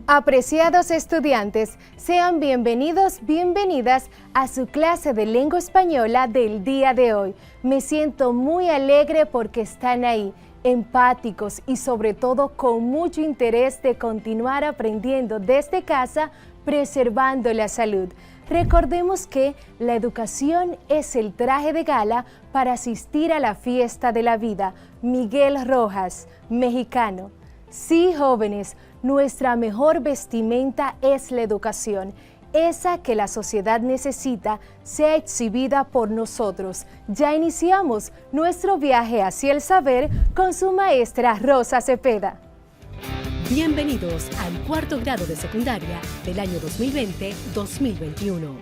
Apreciados estudiantes, sean bienvenidos, bienvenidas a su clase de lengua española del día de hoy. Me siento muy alegre porque están ahí, empáticos y sobre todo con mucho interés de continuar aprendiendo desde casa, preservando la salud. Recordemos que la educación es el traje de gala para asistir a la fiesta de la vida. Miguel Rojas, mexicano. Sí, jóvenes, nuestra mejor vestimenta es la educación. Esa que la sociedad necesita sea exhibida por nosotros. Ya iniciamos nuestro viaje hacia el saber con su maestra Rosa Cepeda. Bienvenidos al cuarto grado de secundaria del año 2020-2021.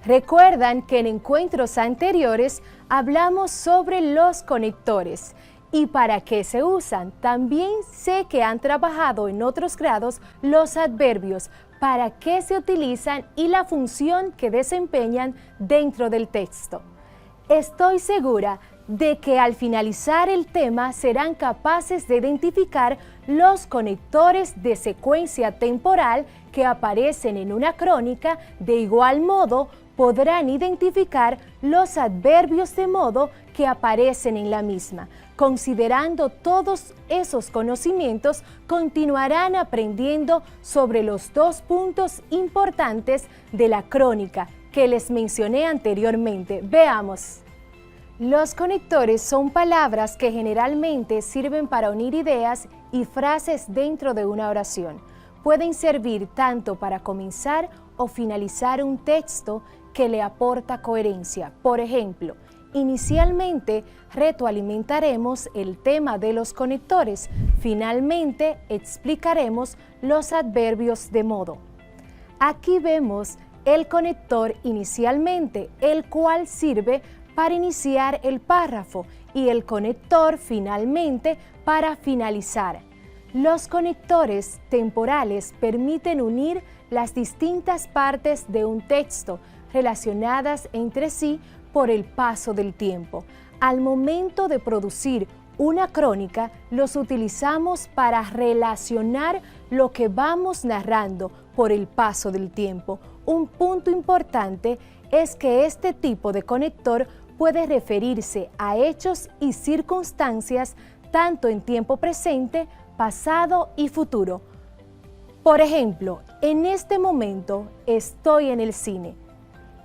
Recuerdan que en encuentros anteriores hablamos sobre los conectores y para qué se usan. También sé que han trabajado en otros grados los adverbios, para qué se utilizan y la función que desempeñan dentro del texto. Estoy segura de que al finalizar el tema serán capaces de identificar los conectores de secuencia temporal que aparecen en una crónica. De igual modo, podrán identificar los adverbios de modo que aparecen en la misma. Considerando todos esos conocimientos, continuarán aprendiendo sobre los dos puntos importantes de la crónica que les mencioné anteriormente. Veamos. Los conectores son palabras que generalmente sirven para unir ideas y frases dentro de una oración. Pueden servir tanto para comenzar o finalizar un texto que le aporta coherencia. Por ejemplo, inicialmente retroalimentaremos el tema de los conectores. Finalmente explicaremos los adverbios de modo. Aquí vemos el conector inicialmente, el cual sirve para iniciar el párrafo, y el conector finalmente para finalizar. Los conectores temporales permiten unir las distintas partes de un texto relacionadas entre sí por el paso del tiempo. Al momento de producir una crónica, los utilizamos para relacionar lo que vamos narrando por el paso del tiempo. Un punto importante es que este tipo de conector puede referirse a hechos y circunstancias tanto en tiempo presente, pasado y futuro. Por ejemplo, en este momento estoy en el cine.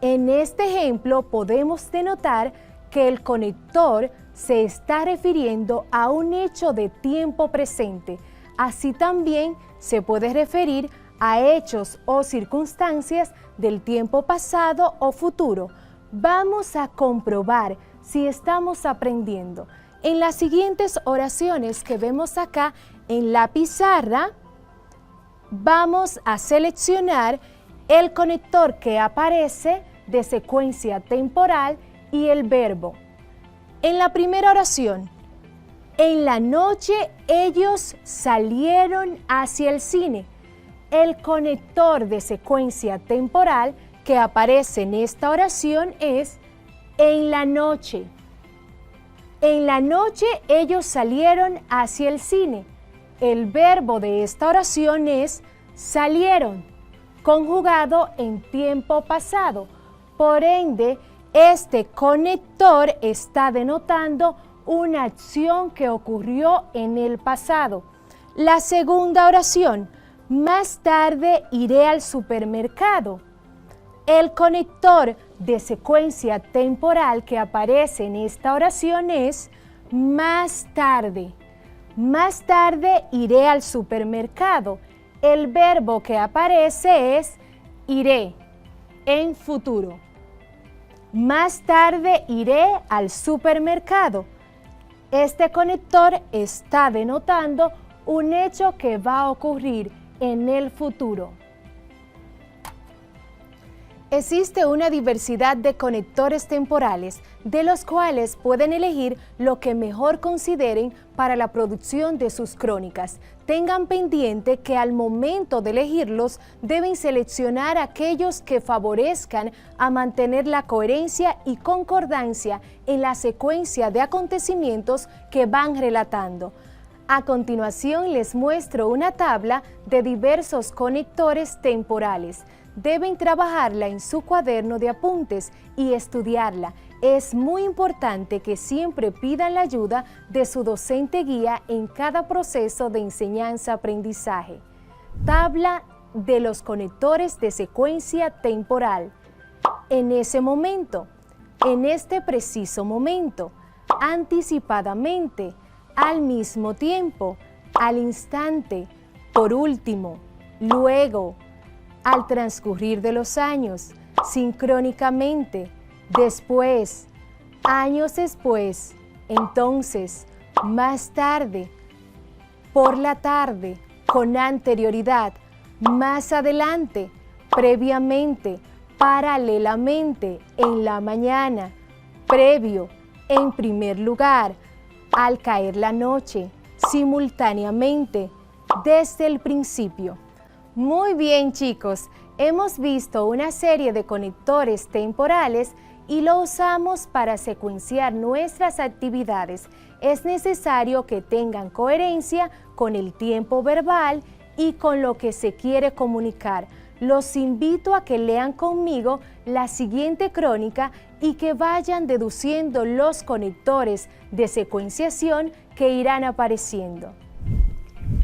En este ejemplo podemos denotar que el conector se está refiriendo a un hecho de tiempo presente. Así también se puede referir a hechos o circunstancias del tiempo pasado o futuro. Vamos a comprobar si estamos aprendiendo. En las siguientes oraciones que vemos acá en la pizarra, vamos a seleccionar el conector que aparece de secuencia temporal y el verbo. En la primera oración, en la noche ellos salieron hacia el cine. El conector de secuencia temporal que aparece en esta oración es en la noche. En la noche ellos salieron hacia el cine. El verbo de esta oración es salieron, conjugado en tiempo pasado. Por ende, este conector está denotando una acción que ocurrió en el pasado. La segunda oración, más tarde iré al supermercado. El conector de secuencia temporal que aparece en esta oración es más tarde. Más tarde iré al supermercado. El verbo que aparece es iré, en futuro. Más tarde iré al supermercado. Este conector está denotando un hecho que va a ocurrir en el futuro. Existe una diversidad de conectores temporales, de los cuales pueden elegir lo que mejor consideren para la producción de sus crónicas. Tengan pendiente que al momento de elegirlos deben seleccionar aquellos que favorezcan a mantener la coherencia y concordancia en la secuencia de acontecimientos que van relatando. A continuación les muestro una tabla de diversos conectores temporales. Deben trabajarla en su cuaderno de apuntes y estudiarla. Es muy importante que siempre pidan la ayuda de su docente guía en cada proceso de enseñanza-aprendizaje. Tabla de los conectores de secuencia temporal. En ese momento, en este preciso momento, anticipadamente, al mismo tiempo, al instante, por último, luego, al transcurrir de los años, sincrónicamente, después, años después, entonces, más tarde, por la tarde, con anterioridad, más adelante, previamente, paralelamente, en la mañana, previo, en primer lugar, al caer la noche, simultáneamente, desde el principio. Muy bien, chicos, hemos visto una serie de conectores temporales y lo usamos para secuenciar nuestras actividades. Es necesario que tengan coherencia con el tiempo verbal y con lo que se quiere comunicar. Los invito a que lean conmigo la siguiente crónica y que vayan deduciendo los conectores de secuenciación que irán apareciendo.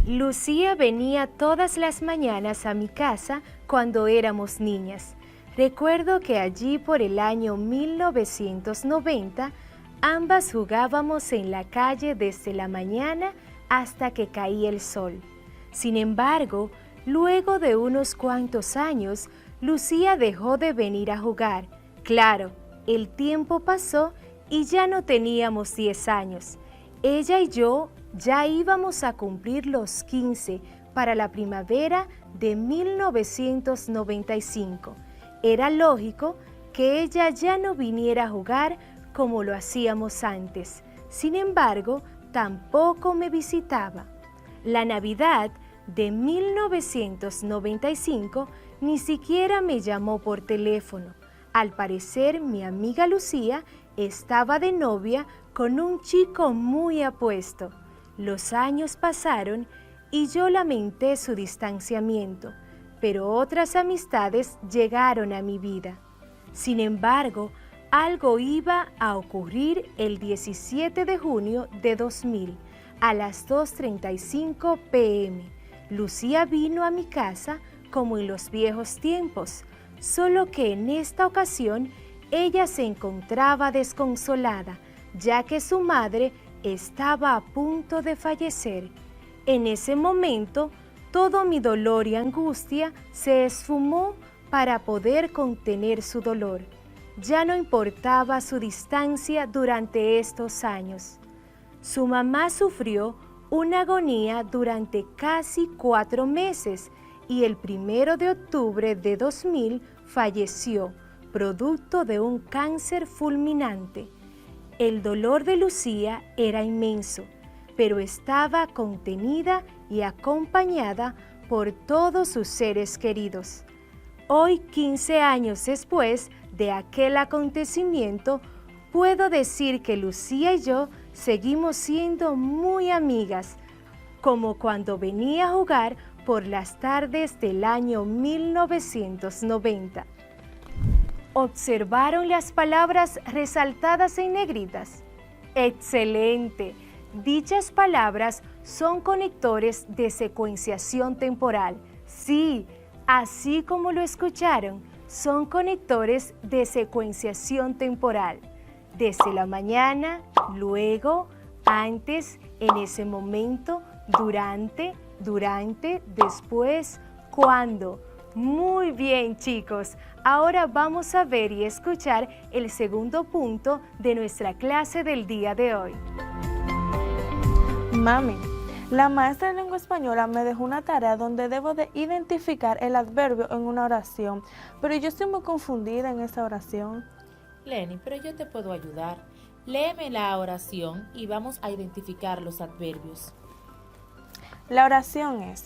Lucía venía todas las mañanas a mi casa cuando éramos niñas. Recuerdo que allí por el año 1990, ambas jugábamos en la calle desde la mañana hasta que caía el sol. Sin embargo, luego de unos cuantos años, Lucía dejó de venir a jugar. Claro, el tiempo pasó y ya no teníamos 10 años. Ella y yo ya íbamos a cumplir los 15 para la primavera de 1995. Era lógico que ella ya no viniera a jugar como lo hacíamos antes. Sin embargo, tampoco me visitaba. La Navidad de 1995 ni siquiera me llamó por teléfono. Al parecer, mi amiga Lucía estaba de novia con un chico muy apuesto. Los años pasaron y yo lamenté su distanciamiento, pero otras amistades llegaron a mi vida. Sin embargo, algo iba a ocurrir el 17 de junio de 2000, a las 2:35 p.m. Lucía vino a mi casa como en los viejos tiempos, solo que en esta ocasión ella se encontraba desconsolada, ya que su madre estaba a punto de fallecer. En ese momento, todo mi dolor y angustia se esfumó para poder contener su dolor. Ya no importaba su distancia durante estos años. Su mamá sufrió una agonía durante casi 4 meses y el 1 de octubre de 2000 falleció, producto de un cáncer fulminante. El dolor de Lucía era inmenso, pero estaba contenida y acompañada por todos sus seres queridos. Hoy, 15 años después de aquel acontecimiento, puedo decir que Lucía y yo seguimos siendo muy amigas, como cuando venía a jugar por las tardes del año 1990. ¿Observaron las palabras resaltadas en negritas? ¡Excelente! Dichas palabras son conectores de secuenciación temporal. Sí, así como lo escucharon, son conectores de secuenciación temporal. Desde la mañana, luego, antes, en ese momento, durante, después, cuando. Muy bien, chicos. Ahora vamos a ver y escuchar el segundo punto de nuestra clase del día de hoy. Mami, la maestra de lengua española me dejó una tarea donde debo de identificar el adverbio en una oración, pero yo estoy muy confundida en esa oración. Lenny, pero yo te puedo ayudar. Léeme la oración y vamos a identificar los adverbios. La oración es: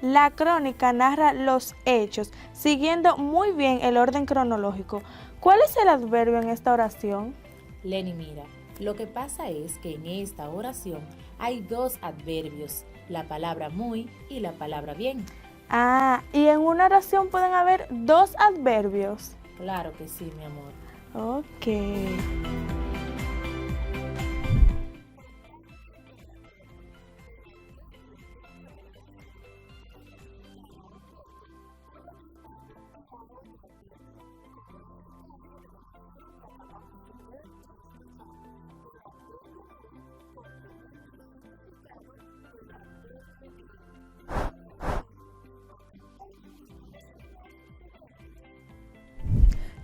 la crónica narra los hechos siguiendo muy bien el orden cronológico. ¿Cuál es el adverbio en esta oración? Lenny, mira, Lo que pasa es que en esta oración hay dos adverbios, la palabra muy y la palabra bien. Ah, y en una oración pueden haber dos adverbios. Claro que sí, mi amor. Ok.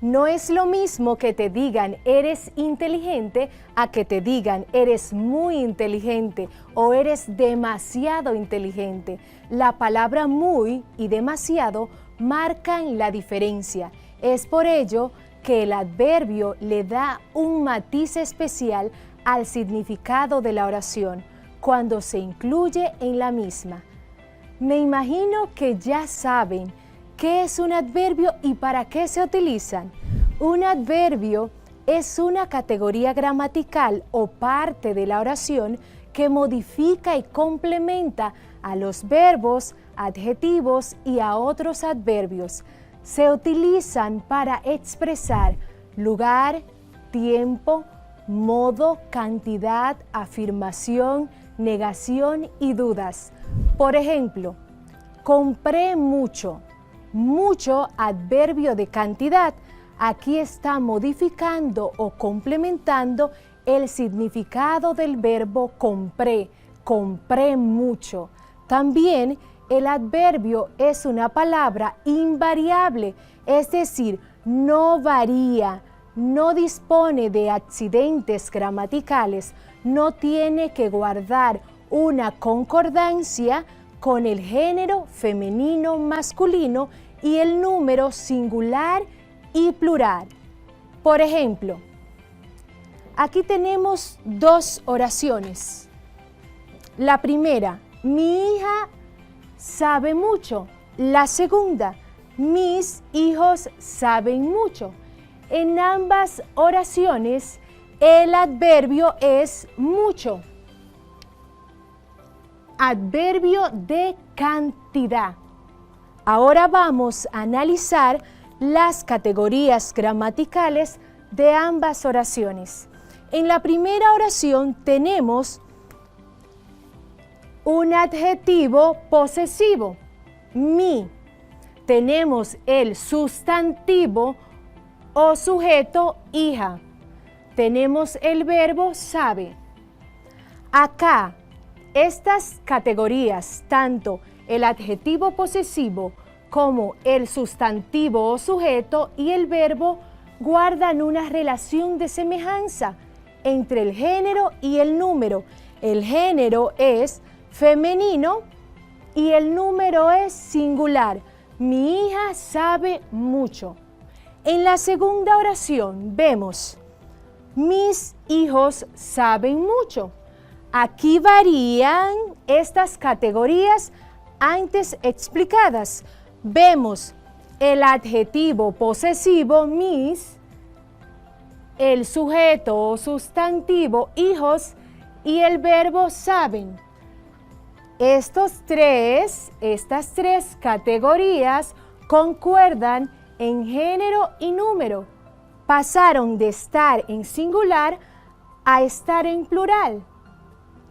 No es lo mismo que te digan eres inteligente a que te digan eres muy inteligente o eres demasiado inteligente. La palabra muy y demasiado marcan la diferencia. Es por ello que el adverbio le da un matiz especial al significado de la oración cuando se incluye en la misma. Me imagino que ya saben ¿qué es un adverbio y para qué se utilizan? Un adverbio es una categoría gramatical o parte de la oración que modifica y complementa a los verbos, adjetivos y a otros adverbios. Se utilizan para expresar lugar, tiempo, modo, cantidad, afirmación, negación y dudas. Por ejemplo, compré mucho. Mucho, adverbio de cantidad, aquí está modificando o complementando el significado del verbo compré, compré mucho. También el adverbio es una palabra invariable, es decir, no varía, no dispone de accidentes gramaticales, no tiene que guardar una concordancia con el género femenino, masculino y el número singular y plural. Por ejemplo, aquí tenemos dos oraciones. La primera, mi hija sabe mucho. La segunda, mis hijos saben mucho. En ambas oraciones, el adverbio es mucho. Adverbio de cantidad. Ahora vamos a analizar las categorías gramaticales de ambas oraciones. En la primera oración tenemos un adjetivo posesivo, mi. Tenemos el sustantivo o sujeto hija. Tenemos el verbo sabe. Acá, estas categorías, tanto el adjetivo posesivo como el sustantivo o sujeto y el verbo, guardan una relación de semejanza entre el género y el número. El género es femenino y el número es singular. Mi hija sabe mucho. En la segunda oración vemos, mis hijos saben mucho. Aquí varían estas categorías antes explicadas. Vemos el adjetivo posesivo mis, el sujeto o sustantivo hijos y el verbo saben. Estas tres categorías concuerdan en género y número. Pasaron de estar en singular a estar en plural,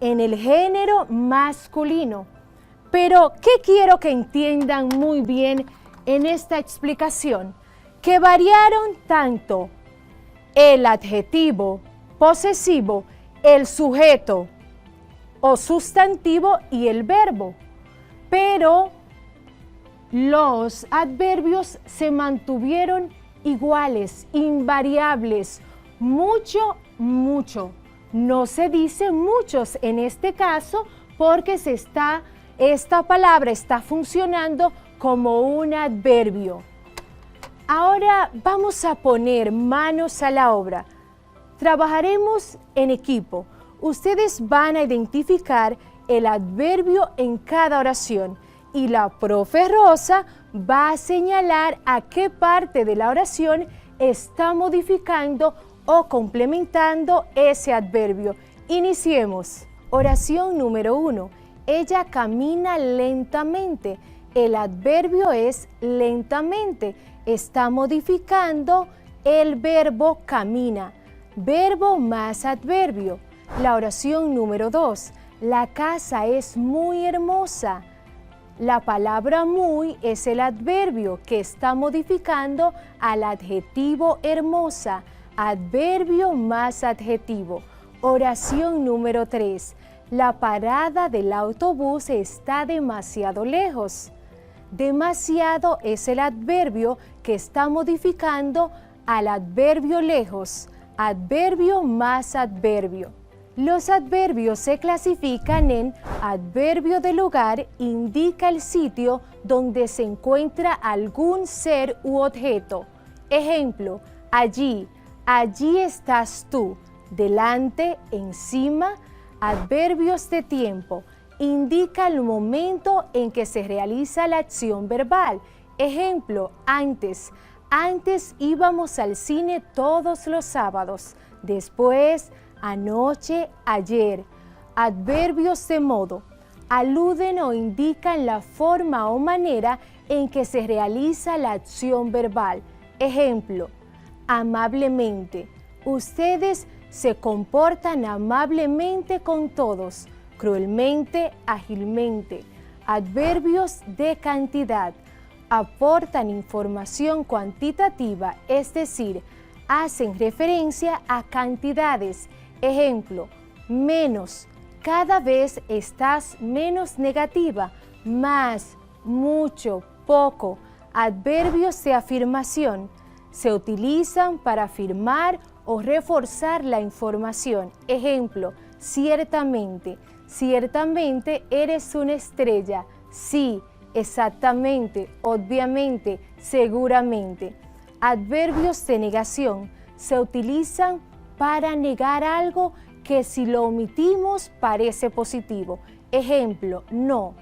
en el género masculino. Pero, ¿qué quiero que entiendan muy bien en esta explicación? Que variaron tanto el adjetivo posesivo, el sujeto o sustantivo y el verbo. Pero los adverbios se mantuvieron iguales, invariables. Mucho, mucho. No se dice muchos en este caso porque esta palabra está funcionando como un adverbio. Ahora vamos a poner manos a la obra. Trabajaremos en equipo. Ustedes van a identificar el adverbio en cada oración y la profe Rosa va a señalar a qué parte de la oración está modificando o complementando ese adverbio. Iniciemos. Oración número 1. Ella camina lentamente. El adverbio es lentamente. Está modificando el verbo camina. Verbo más adverbio. La oración número 2. La casa es muy hermosa. La palabra muy es el adverbio que está modificando al adjetivo hermosa. Adverbio más adjetivo. Oración número 3. La parada del autobús está demasiado lejos. Demasiado es el adverbio que está modificando al adverbio lejos. Adverbio más adverbio. Los adverbios se clasifican en adverbio de lugar, indica el sitio donde se encuentra algún ser u objeto. Ejemplo, allí, allí estás tú. Delante, encima. Adverbios de tiempo, indica el momento en que se realiza la acción verbal. Ejemplo, antes. Antes íbamos al cine todos los sábados. Después, anoche, ayer. Adverbios de modo, aluden o indican la forma o manera en que se realiza la acción verbal. Ejemplo, amablemente. Ustedes se comportan amablemente con todos, cruelmente, ágilmente. Adverbios de cantidad. Aportan información cuantitativa, es decir, hacen referencia a cantidades. Ejemplo, menos. Cada vez estás menos negativa. Más, mucho, poco. Adverbios de afirmación. Se utilizan para afirmar o reforzar la información. Ejemplo, ciertamente. Ciertamente eres una estrella. Sí, exactamente, obviamente, seguramente. Adverbios de negación se utilizan para negar algo que si lo omitimos parece positivo. Ejemplo, no.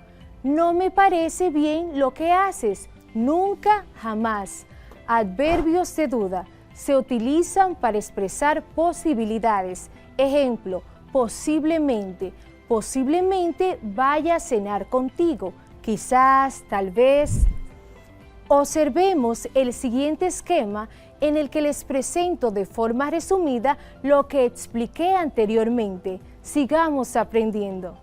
No me parece bien lo que haces. Nunca, jamás. Adverbios de duda se utilizan para expresar posibilidades. Ejemplo, posiblemente. Posiblemente vaya a cenar contigo. Quizás, tal vez. Observemos el siguiente esquema en el que les presento de forma resumida lo que expliqué anteriormente. Sigamos aprendiendo.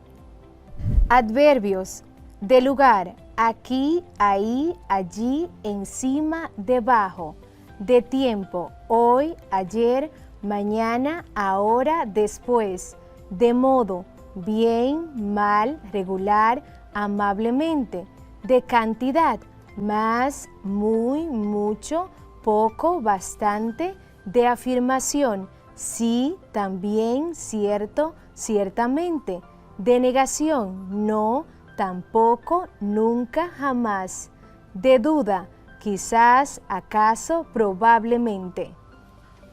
Adverbios de lugar: aquí, ahí, allí, encima, debajo. De tiempo: hoy, ayer, mañana, ahora, después. De modo: bien, mal, regular, amablemente. De cantidad: más, muy, mucho, poco, bastante. De afirmación: sí, también, cierto, ciertamente. De negación: no, tampoco, nunca, jamás. De duda: quizás, acaso, probablemente.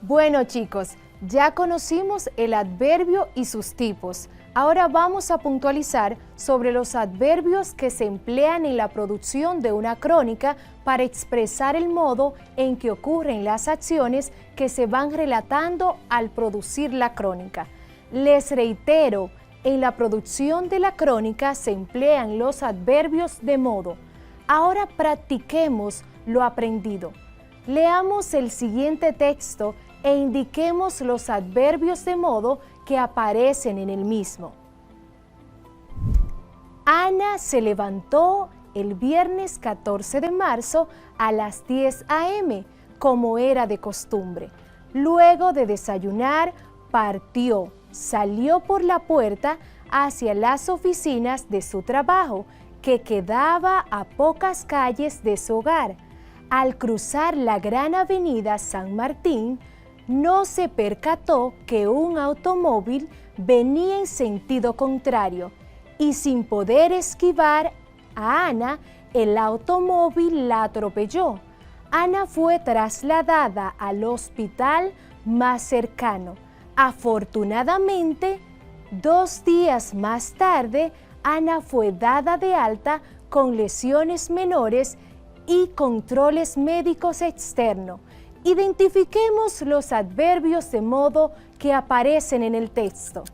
Bueno, chicos, ya conocimos el adverbio y sus tipos. Ahora vamos a puntualizar sobre los adverbios que se emplean en la producción de una crónica para expresar el modo en que ocurren las acciones que se van relatando al producir la crónica. Les reitero, en la producción de la crónica se emplean los adverbios de modo. Ahora practiquemos lo aprendido. Leamos el siguiente texto e indiquemos los adverbios de modo que aparecen en el mismo. Ana se levantó el viernes 14 de marzo a las 10 a.m., como era de costumbre. Luego de desayunar, partió, salió por la puerta hacia las oficinas de su trabajo, que quedaba a pocas calles de su hogar. Al cruzar la gran avenida San Martín, no se percató que un automóvil venía en sentido contrario y sin poder esquivar a Ana, el automóvil la atropelló. Ana fue trasladada al hospital más cercano. Afortunadamente, 2 días más tarde, Ana fue dada de alta con lesiones menores y controles médicos externos, Identifiquemos los adverbios de modo que aparecen en el texto.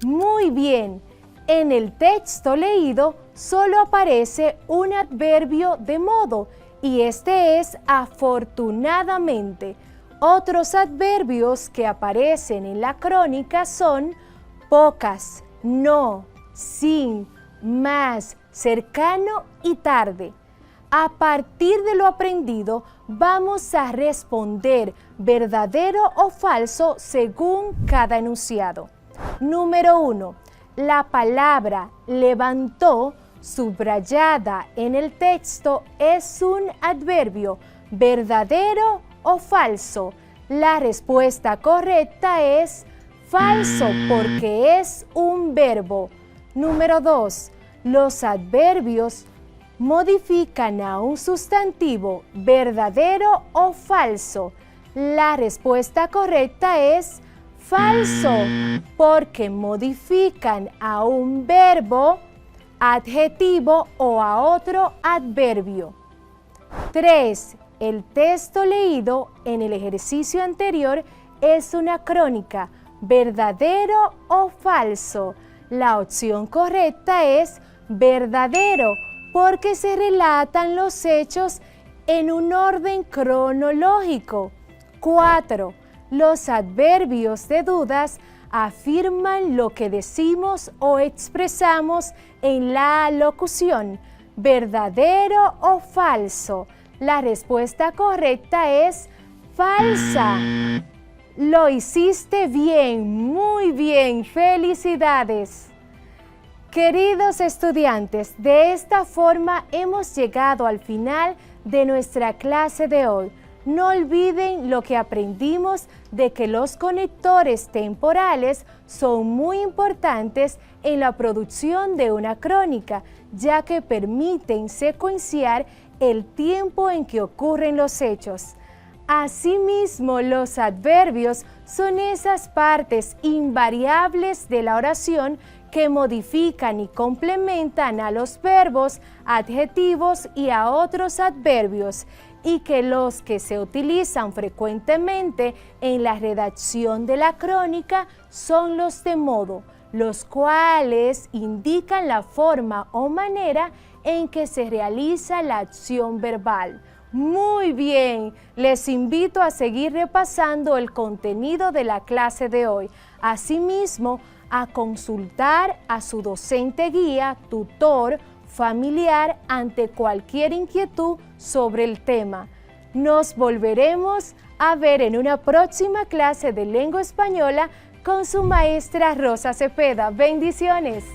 Muy bien, en el texto leído solo aparece un adverbio de modo y este es afortunadamente. Otros adverbios que aparecen en la crónica son pocas, no, sin, más, cercano y tarde. A partir de lo aprendido, vamos a responder verdadero o falso según cada enunciado. Número 1. La palabra levantó, subrayada en el texto, es un adverbio verdadero o falso. La respuesta correcta es falso porque es un verbo. Número 2. Los adverbios modifican a un sustantivo verdadero o falso. La respuesta correcta es falso, porque modifican a un verbo, adjetivo o a otro adverbio. 3. El texto leído en el ejercicio anterior es una crónica, verdadero o falso. La opción correcta es verdadero, porque se relatan los hechos en un orden cronológico. 4. Los adverbios de dudas afirman lo que decimos o expresamos en la locución, verdadero o falso. La respuesta correcta es falsa. Lo hiciste bien, muy bien, felicidades. Queridos estudiantes, de esta forma hemos llegado al final de nuestra clase de hoy. No olviden lo que aprendimos de que los conectores temporales son muy importantes en la producción de una crónica, ya que permiten secuenciar el tiempo en que ocurren los hechos. Asimismo, los adverbios son esas partes invariables de la oración que modifican y complementan a los verbos, adjetivos y a otros adverbios, y que los que se utilizan frecuentemente en la redacción de la crónica son los de modo, los cuales indican la forma o manera en que se realiza la acción verbal. Muy bien, les invito a seguir repasando el contenido de la clase de hoy. Asimismo, a consultar a su docente guía, tutor, familiar ante cualquier inquietud sobre el tema. Nos volveremos a ver en una próxima clase de lengua española con su maestra Rosa Cepeda. Bendiciones.